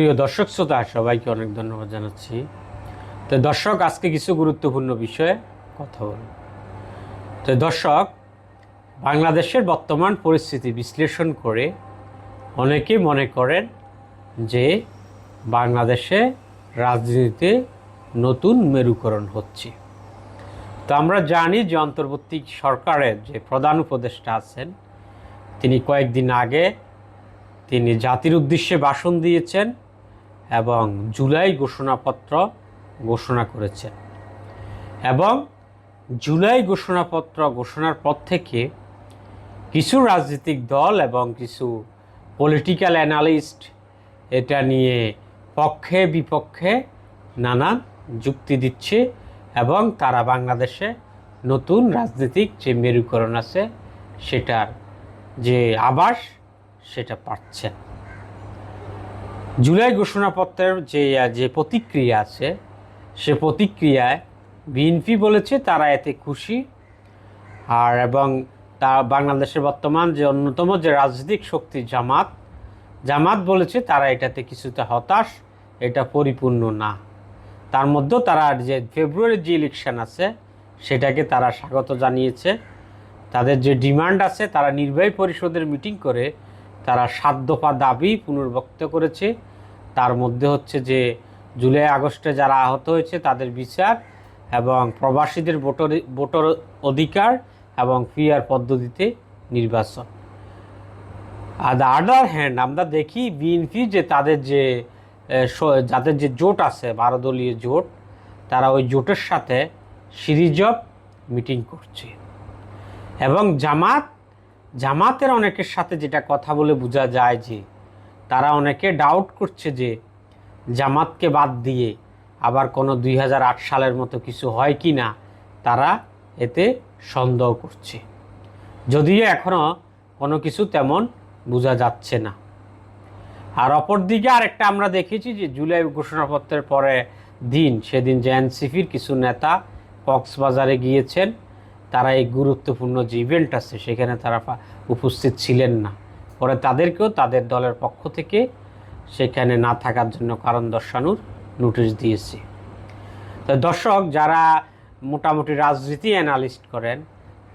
প্রিয় দর্শক শ্রোতা সবাইকে অনেক ধন্যবাদ জানাচ্ছি। তো দর্শক, আজকে কিছু গুরুত্বপূর্ণ বিষয়ে কথা বলব। তো দর্শক, বাংলাদেশের বর্তমান পরিস্থিতি বিশ্লেষণ করে অনেকে মনে করেন যে বাংলাদেশে রাজনীতিতে নতুন মেরুকরণ হচ্ছে। তো আমরা জানি যে অন্তর্বর্তী সরকারের যে প্রধান উপদেষ্টা আছেন, তিনি কয়েকদিন আগে তিনি জাতির উদ্দেশ্যে ভাষণ দিয়েছেন এবং জুলাই ঘোষণাপত্র ঘোষণা করেছেন। এবং জুলাই ঘোষণাপত্র ঘোষণার পর থেকে কিছু রাজনৈতিক দল এবং কিছু পলিটিক্যাল অ্যানালিস্ট এটা নিয়ে পক্ষে বিপক্ষে নানান যুক্তি দিচ্ছে এবং তারা বাংলাদেশে নতুন রাজনৈতিক যে মেরুকরণ আছে সেটার যে আভাস সেটা পাচ্ছেন। জুলাই ঘোষণাপত্রের যে প্রতিক্রিয়া আছে সে প্রতিক্রিয়ায় বিএনপি বলেছে তারা এতে খুশি, আর এবং তা বাংলাদেশের বর্তমান যে অন্যতম যে রাজনৈতিক শক্তি জামাত বলেছে তারা এটাতে কিছুটা হতাশ, এটা পরিপূর্ণ না। তার মধ্যেও তারা যে ফেব্রুয়ারির যে ইলেকশন আছে সেটাকে তারা স্বাগত জানিয়েছে। তাদের যে ডিমান্ড আছে, তারা নির্বাহী পরিষদের মিটিং করে তারা 7 দফা দাবি পুনর্ব্যক্ত করেছে। তার মধ্যে হচ্ছে যে জুলাই আগস্টে যারা আহত হয়েছে তাদের বিচার এবং প্রবাসীদের ভোটার অধিকার এবং পিআর পদ্ধতিতে নির্বাচন। আর দ্য আদার হ্যান্ড আমরা দেখি বিএনপি যে যাদের যে জোট আছে 12 দলীয় জোট, তারা ওই জোটের সাথে সিরিজ অফ মিটিং করছে। এবং জামাতের অনেকের সাথে যেটা কথা বলে বোঝা যায় যে তারা অনেকে ডাউট করছে যে জামাতকে বাদ দিয়ে আবার কোনো 2008 সালের মতো কিছু হয় কি না, তারা এতে সন্দেহ করছে, যদিও এখনও কোনো কিছু তেমন বোঝা যাচ্ছে না। আর অপরদিকে আরেকটা আমরা দেখেছি যে জুলাই ঘোষণাপত্রের পরে সেদিন যে এনসিপির কিছু নেতা কক্সবাজারে গিয়েছেন, তারা এই গুরুত্বপূর্ণ যে ইভেন্ট আছে সেখানে তারা উপস্থিত ছিলেন না। পরে তাদেরকেও তাদের দলের পক্ষ থেকে সেখানে না থাকার জন্য কারণ দর্শানোর নোটিশ দিয়েছে। তো দর্শক, যারা মোটামুটি রাজনীতি অ্যানালিস্ট করেন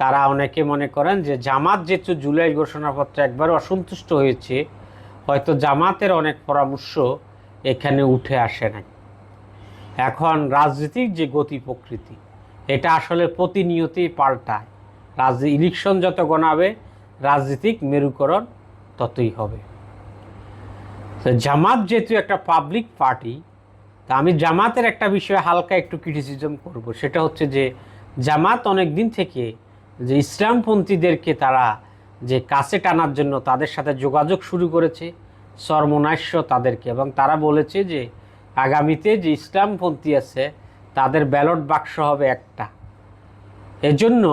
তারা অনেকে মনে করেন যে জামাত যেহেতু জুলাই ঘোষণাপত্রে একবার অসন্তুষ্ট হয়েছে, হয়তো জামাতের অনেক পরামর্শ এখানে উঠে আসে নাই। এখন রাজনীতির যে গতি প্রকৃতি এটা আসলে প্রতিনিয়তই পাল্টায়। ইলেকশন যত গণাবে রাজনীতিক মেরুকরণ ততই হবে। তো জামাত যেহেতু একটা পাবলিক পার্টি, তা আমি জামাতের একটা বিষয়ে হালকা একটু ক্রিটিসিজম করব। সেটা হচ্ছে যে জামাত অনেক দিন থেকে যে ইসলামপন্থীদেরকে তারা যে কাছে টানার জন্য তাদের সাথে যোগাযোগ শুরু করেছে, সর্বনাশ্য তাদেরকে, এবং তারা বলেছে যে আগামীতে যে ইসলামপন্থী আছে তাদের ব্যালট বাক্স হবে একটা। এজন্য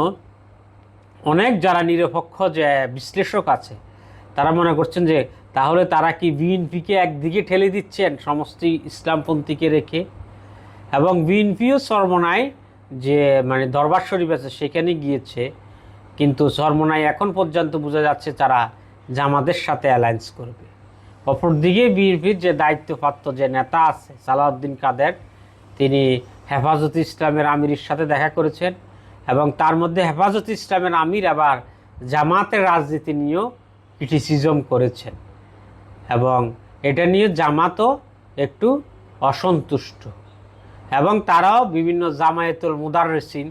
অনেক যারা নিরপেক্ষ যে বিশ্লেষক আছে তারা মনে করছেন যে তাহলে তারা কি বিএনপিকে একদিকে ঠেলে দিচ্ছেন সমস্ত ইসলামপন্থীকে রেখে, এবং বিএনপিও চরমোনাই যে দরবার শরীফ আছে সেখানে গিয়েছে, কিন্তু চরমোনাই এখন পর্যন্ত বোঝা যাচ্ছে তারা জামাতের সাথে অ্যালায়েন্স করবে। অপরদিকে বিএনপির যে দায়িত্বপ্রাপ্ত যে নেতা আছে সালাউদ্দিন কাদের, তিনি হেফাজতে ইসলামের আমিরের সাথে দেখা করেছেন, এবং তার মধ্যে হেফাজতে ইসলামের আমির আবার জামাতের রাজনীতি নিয়েও ক্রিটিসিজম করেছেন, এবং এটা নিয়ে জামাতও একটু অসন্তুষ্ট। এবং তারাও বিভিন্ন জামায়াতুল মুদাররিসিন,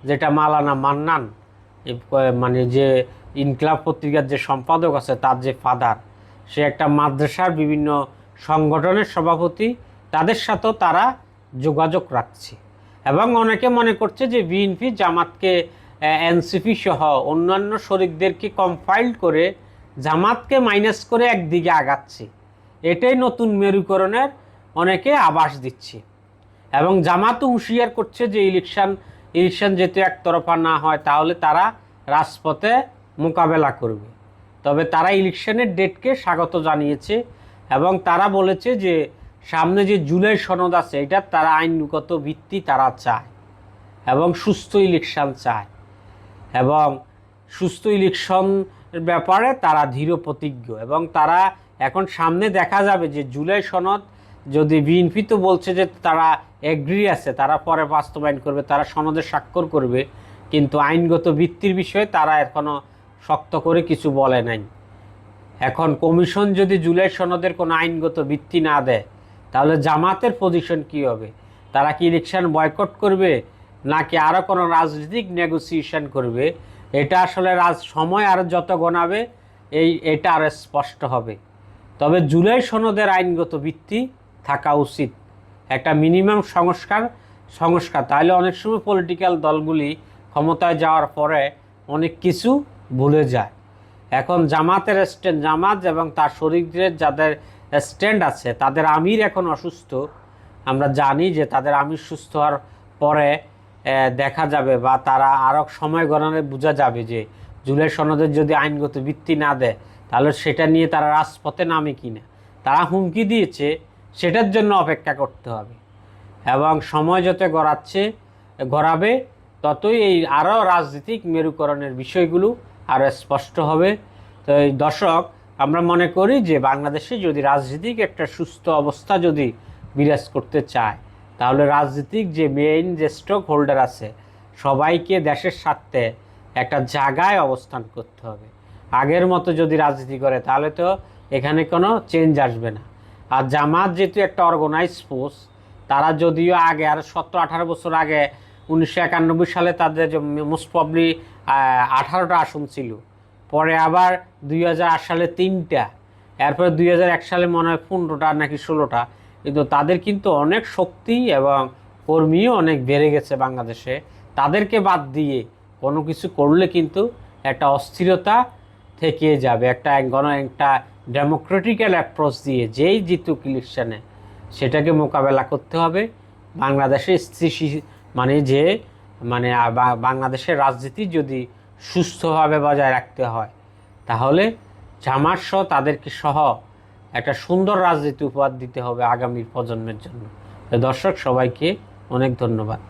যেটা মাওলানা মান্নান যে ইনকিলাব পত্রিকার যে সম্পাদক আছে তার যে ফাদার, সে একটা মাদ্রাসার বিভিন্ন সংগঠনের সভাপতি, তাদের সাথেও তারা যোগাযোগ রাখছে। এবং অনেকে মনে করছে যে বিএনপি জামাতকে এনসিপি সহ অন্যান্য শরিকদেরকে কম্পাইল করে জামাতকে মাইনাস করে একদিকে আগাচ্ছে। এটাই নতুন মেরুকরণের অনেকে আভাস দিচ্ছে। এবং জামাতও হুঁশিয়ার করছে যে ইলেকশন যেহেতু একতরফা না হয় তাহলে তারা রাজপথে মোকাবেলা করবে। তবে তারা ইলেকশনের ডেটকে স্বাগত জানিয়েছে, এবং তারা বলেছে যে সামনে যে জুলাই সনদ আছে এটার তারা আইনগত ভিত্তি তারা চায়, এবং সুস্থ ইলেকশন চায়, এবং সুস্থ ইলেকশন ব্যাপারে তারা দৃঢ় প্রতিজ্ঞ। এবং তারা এখন সামনে দেখা যাবে যে জুলাই সনদ যদি বিএনপি তো বলছে যে তারা এগ্রি আছে, তারা পরে বাস্তবায়ন করবে, তারা সনদে স্বাক্ষর করবে, কিন্তু আইনগত ভিত্তির বিষয়ে তারা এখনও শক্ত করে কিছু বলে নাই। এখন কমিশন যদি জুলাই সনদের কোনো আইনগত ভিত্তি না দেয়, তাহলে জামাতের পজিশন কি হবে? তারা কি ইলেকশন বয়কট করবে নাকি আরও কোনো রাজনৈতিক নেগোসিয়েশন করবে? এটা আসলে সময় আরও যত গণাবে এটা আরও স্পষ্ট হবে। তবে জুলাই সনদের আইনগত ভিত্তি থাকা উচিত, একটা মিনিমাম সংস্কার। তাহলে অনেক সময় পলিটিক্যাল দলগুলি ক্ষমতায় যাওয়ার পরে অনেক কিছু ভুলে যায়। এখন জামাত এবং তার শরীরের যাদের স্ট্যান্ড আছে, তাদের আমির এখন অসুস্থ। আমরা জানি যে তাদের আমির সুস্থ হওয়ার পরে দেখা যাবে বা তারা আরও সময় গণনায় বোঝা যাবে যে জুলাই সনদের যদি আইনগত ভিত্তি না দেয় তাহলে সেটা নিয়ে তারা রাজপথে নামে কিনা। তারা হুমকি দিয়েছে, সেটার জন্য অপেক্ষা করতে হবে। এবং সময় যত গড়াবে ততই এই আরও রাজনৈতিক মেরুকরণের বিষয়গুলো আরও স্পষ্ট হবে। তো এই দর্শক, আমরা মনে করি যে বাংলাদেশে যদি রাজনৈতিক একটা সুস্থ অবস্থা যদি বিরাজ করতে চায়, তাহলে রাজনৈতিক যে মেইন যে স্টক হোল্ডার আছে সবাইকে দেশের স্বার্থে একটা জায়গায় অবস্থান করতে হবে। আগের মতো যদি রাজনীতি করে তাহলে তো এখানে কোনো চেঞ্জ আসবে না। আর জামাত যেহেতু একটা অর্গানাইজ ফোর্স, তারা যদিও আগে আর 17-18 বছর আগে 1991 সালে তাদের মোস্ট প্রবলি 18টা আসন ছিল, পরে আবার 2008 সালে 3টা, এরপরে 2001 সালে মনে হয় 15টা নাকি 16টা। কিন্তু তাদের কিন্তু অনেক শক্তি এবং কর্মীও অনেক বেড়ে গেছে বাংলাদেশে। তাদেরকে বাদ দিয়ে কোনো কিছু করলে কিন্তু একটা অস্থিরতা থেকে যাবে। একটা ডেমোক্রেটিক্যাল অ্যাপ্রোচ দিয়ে যেই জিতুক ইলেকশনে সেটাকে মোকাবেলা করতে হবে। বাংলাদেশে বাংলাদেশের রাজনীতি যদি সুস্থভাবে বজায় রাখতে হয়, তাহলে জামাত সহ তাদেরকে সহ একটা সুন্দর রাজনীতি উপহার দিতে হবে আগামী প্রজন্মের জন্য। দর্শক, সবাইকে অনেক ধন্যবাদ।